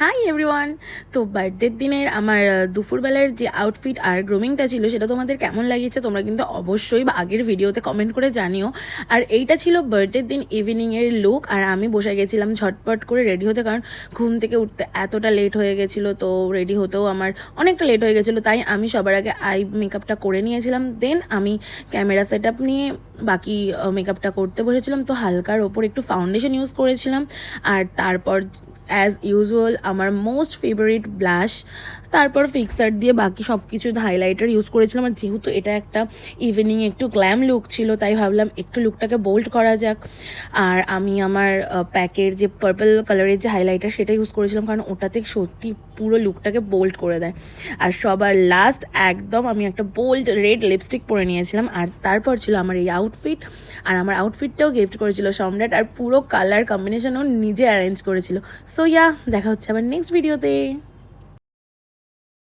Hi everyone. তো বার্থডের দিনের আমার দুপুরবেলার যে আউটফিট আর গ্রুমিংটা ছিল সেটা তোমাদের কেমন লাগিয়েছে তোমরা কিন্তু অবশ্যই বা আগের ভিডিওতে কমেন্ট করে জানিও। আর এইটা ছিল বার্থডের দিন ইভিনিংয়ের লুক, আর আমি বসে গেছিলাম ঝটপট করে রেডি হতে, কারণ ঘুম থেকে উঠতে এতটা লেট হয়ে গেছিলো, তো রেডি হতেও আমার অনেকটা লেট হয়ে গেছিলো। তাই আমি সবার আগে আই মেকআপটা করে নিয়েছিলাম, দেন আমি ক্যামেরা সেট আপ নিয়ে বাকি মেকআপটা করতে বসেছিলাম। তো হালকার ওপর একটু ফাউন্ডেশন ইউজ করেছিলাম, আর তারপর অ্যাজ ইউজুয়াল আমার মোস্ট ফেভারিট ব্লাশ, তারপর ফিক্সার দিয়ে বাকি সব কিছু হাইলাইটার ইউজ করেছিলাম। আর যেহেতু এটা একটা ইভিনিং একটু গ্ল্যাম লুক ছিল, তাই ভাবলাম একটু লুকটাকে বোল্ড করা যাক। আর আমি আমার প্যাকের যে পার্পল কালারের যে হাইলাইটার সেটা ইউজ করেছিলাম, কারণ ওটাতে সত্যি পুরো লুকটাকে বোল্ড করে দেয়। আর সবার লাস্ট একদম আমি একটা বোল্ড রেড লিপস্টিক পরে নিয়েছিলাম। আর তারপর ছিল আমার এই আউটফিট, আর আমার আউটফিটটাও গিফট করেছিল সম্রাট, আর পুরো কালার কম্বিনেশনও নিজে অ্যারেঞ্জ করেছিল। সো দেখা হচ্ছে আবার নেক্সট ভিডিওতে।